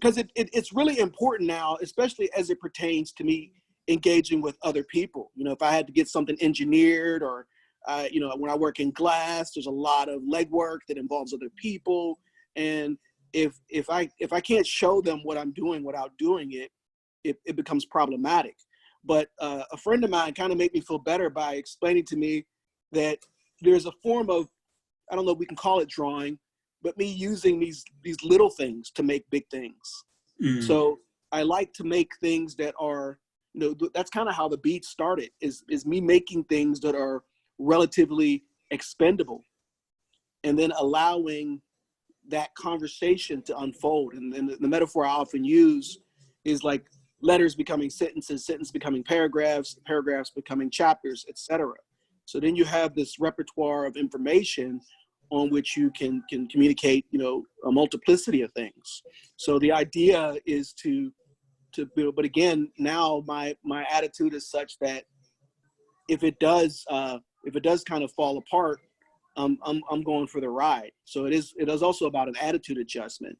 it's really important now, especially as it pertains to me engaging with other people. You know, if I had to get something engineered, or you know, when I work in glass, there's a lot of legwork that involves other people. And if I can't show them what I'm doing without doing it, it becomes problematic. But a friend of mine kind of made me feel better by explaining to me that there's a form of, I don't know if we can call it drawing, but me using these little things to make big things. So I like to make things that are, you know, that's kind of how the beat started, is me making things that are relatively expendable, and then allowing that conversation to unfold. And then the metaphor I often use is like letters becoming sentences, sentences becoming paragraphs, paragraphs becoming chapters, etc. So then you have this repertoire of information on which you can communicate, you know, a multiplicity of things. So the idea is to build, but again, now my attitude is such that if it does kind of fall apart, I'm going for the ride. So it is also about an attitude adjustment.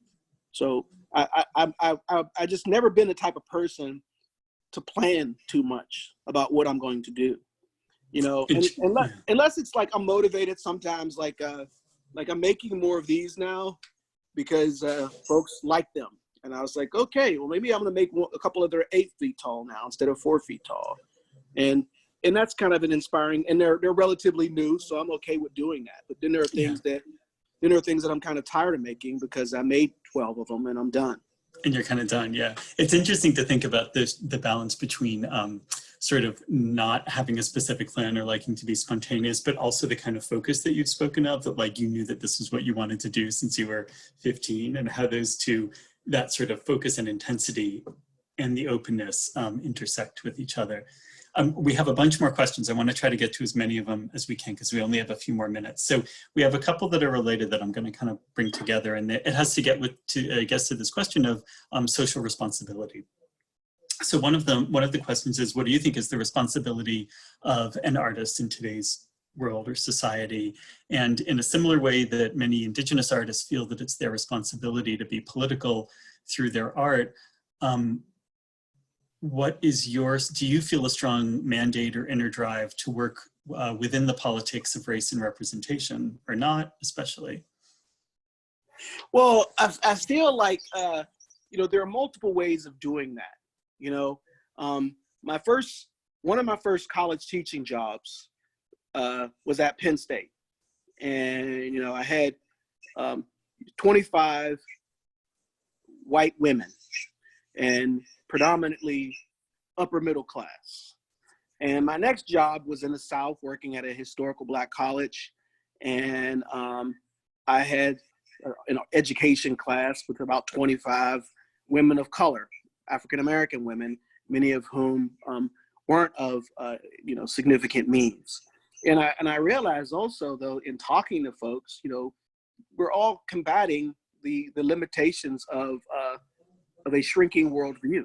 So I just never been the type of person to plan too much about what I'm going to do, you know, and unless it's like I'm motivated sometimes, like I'm making more of these now because folks like them. And I was like, okay, well, maybe I'm going to make a couple of that 8 feet tall now instead of 4 feet tall. And that's kind of an inspiring, and they're relatively new, so I'm okay with doing that. But then there are things that I'm kind of tired of making, because I made 12 of them and I'm done. And you're kind of done, yeah. It's interesting to think about the balance between sort of not having a specific plan or liking to be spontaneous, but also the kind of focus that you've spoken of, that like you knew that this is what you wanted to do since you were 15, and how those two, that sort of focus and intensity and the openness intersect with each other. We have a bunch more questions. I want to try to get to as many of them as we can, because we only have a few more minutes. So we have a couple that are related that I'm going to kind of bring together, and it has to get to this question of social responsibility. So one of the questions is, what do you think is the responsibility of an artist in today's world or society? And in a similar way that many Indigenous artists feel that it's their responsibility to be political through their art, what is yours? Do you feel a strong mandate or inner drive to work within the politics of race and representation, or not especially? Well, I feel like, you know, there are multiple ways of doing that. You know, One of my first college teaching jobs was at Penn State. And, I had 25 white women and predominantly upper middle class. And my next job was in the South, working at a historical Black college. And I had an education class with about 25 women of color, African-American women, many of whom weren't of significant means. And I realized also, though, in talking to folks, we're all combating the limitations of a shrinking worldview.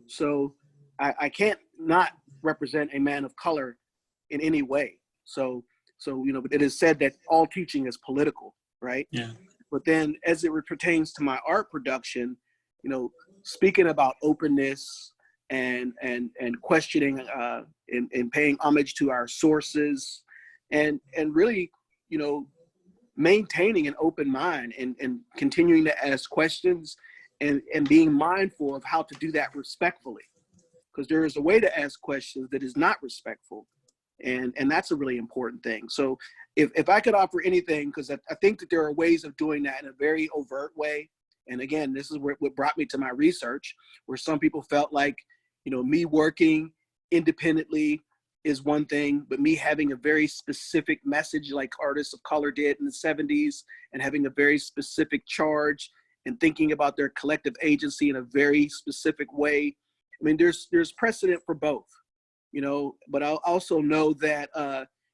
So I can't not represent a man of color in any way. So it is said that all teaching is political, right? Yeah. But then as it pertains to my art production, speaking about openness and questioning and paying homage to our sources and really, maintaining an open mind and continuing to ask questions and being mindful of how to do that respectfully. Because there is a way to ask questions that is not respectful. And that's a really important thing. So if I could offer anything, because I think that there are ways of doing that in a very overt way. And again, this is what brought me to my research, where some people felt like, me working independently is one thing, but me having a very specific message like artists of color did in the 70s and having a very specific charge and thinking about their collective agency in a very specific way. I mean, there's precedent for both, but I also know that,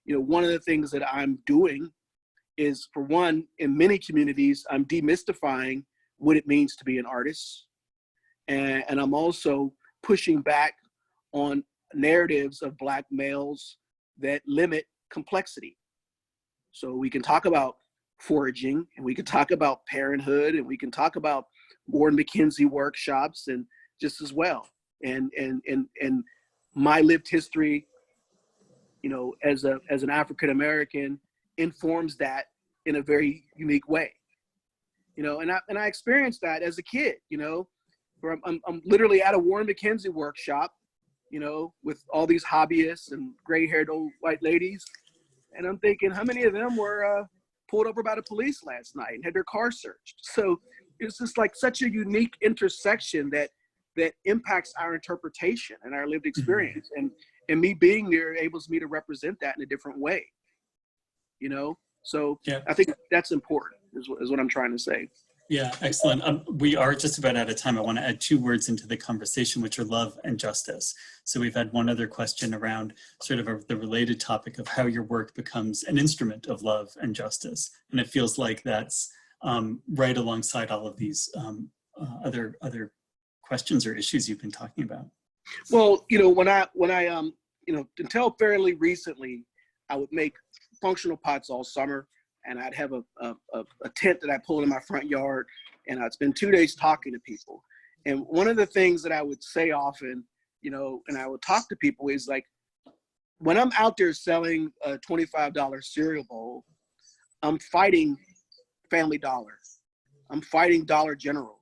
one of the things that I'm doing is, for one, in many communities, I'm demystifying what it means to be an artist. And I'm also pushing back on narratives of Black males that limit complexity. So we can talk about foraging, and we can talk about parenthood, and we can talk about Warren McKenzie workshops, and just as well. And my lived history, as an African American, informs that in a very unique way. And I experienced that as a kid. Where I'm literally at a Warren McKenzie workshop, with all these hobbyists and gray-haired old white ladies, and I'm thinking, how many of them were pulled over by the police last night and had their car searched? So it's just like such a unique intersection that impacts our interpretation and our lived experience. Mm-hmm. And me being there enables me to represent that in a different way, So yeah. I think that's important is what I'm trying to say. Yeah, excellent. We are just about out of time. I want to add 2 words into the conversation, which are love and justice. So we've had one other question around sort of the related topic of how your work becomes an instrument of love and justice. And it feels like that's right alongside all of these other questions or issues you've been talking about. Well, when I until fairly recently, I would make functional pots all summer. And I'd have a tent that I pulled in my front yard, and I'd spend 2 days talking to people. And one of the things that I would say often, and I would talk to people is like, when I'm out there selling a $25 cereal bowl, I'm fighting Family Dollar. I'm fighting Dollar General.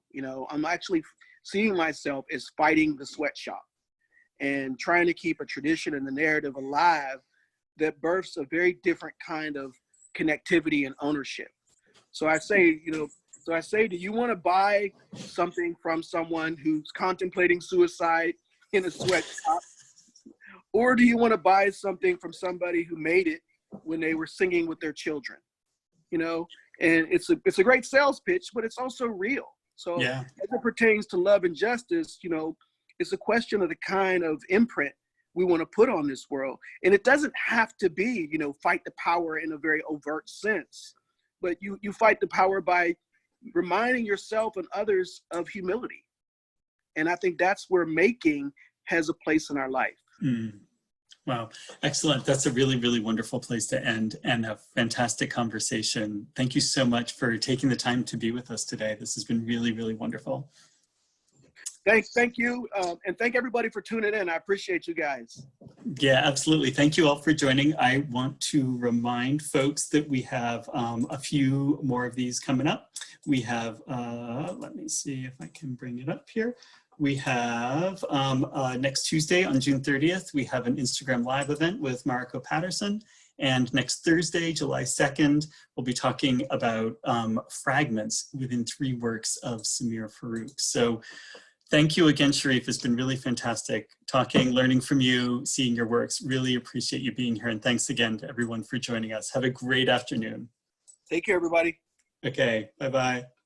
I'm actually seeing myself as fighting the sweatshop and trying to keep a tradition and the narrative alive that births a very different kind of connectivity and ownership. So I say, do you want to buy something from someone who's contemplating suicide in a sweatshop? Or do you want to buy something from somebody who made it when they were singing with their children? And it's a great sales pitch, but it's also real. So yeah. As it pertains to love and justice, it's a question of the kind of imprint we want to put on this world. And it doesn't have to be, fight the power in a very overt sense, but you fight the power by reminding yourself and others of humility. And I think that's where making has a place in our life. Mm. Wow. Excellent. That's a really, really wonderful place to end, and a fantastic conversation. Thank you so much for taking the time to be with us today. This has been really, really wonderful. Thank you. And thank everybody for tuning in. I appreciate you guys. Yeah, absolutely. Thank you all for joining. I want to remind folks that we have a few more of these coming up. We have, let me see if I can bring it up here. We have next Tuesday on June 30th, we have an Instagram Live event with Mariko Patterson. And next Thursday, July 2nd, we'll be talking about fragments within 3 works of Samir Farouk. So thank you again, Sharif. It's been really fantastic talking, learning from you, seeing your works. Really appreciate you being here. And thanks again to everyone for joining us. Have a great afternoon. Take care, everybody. Okay, bye-bye.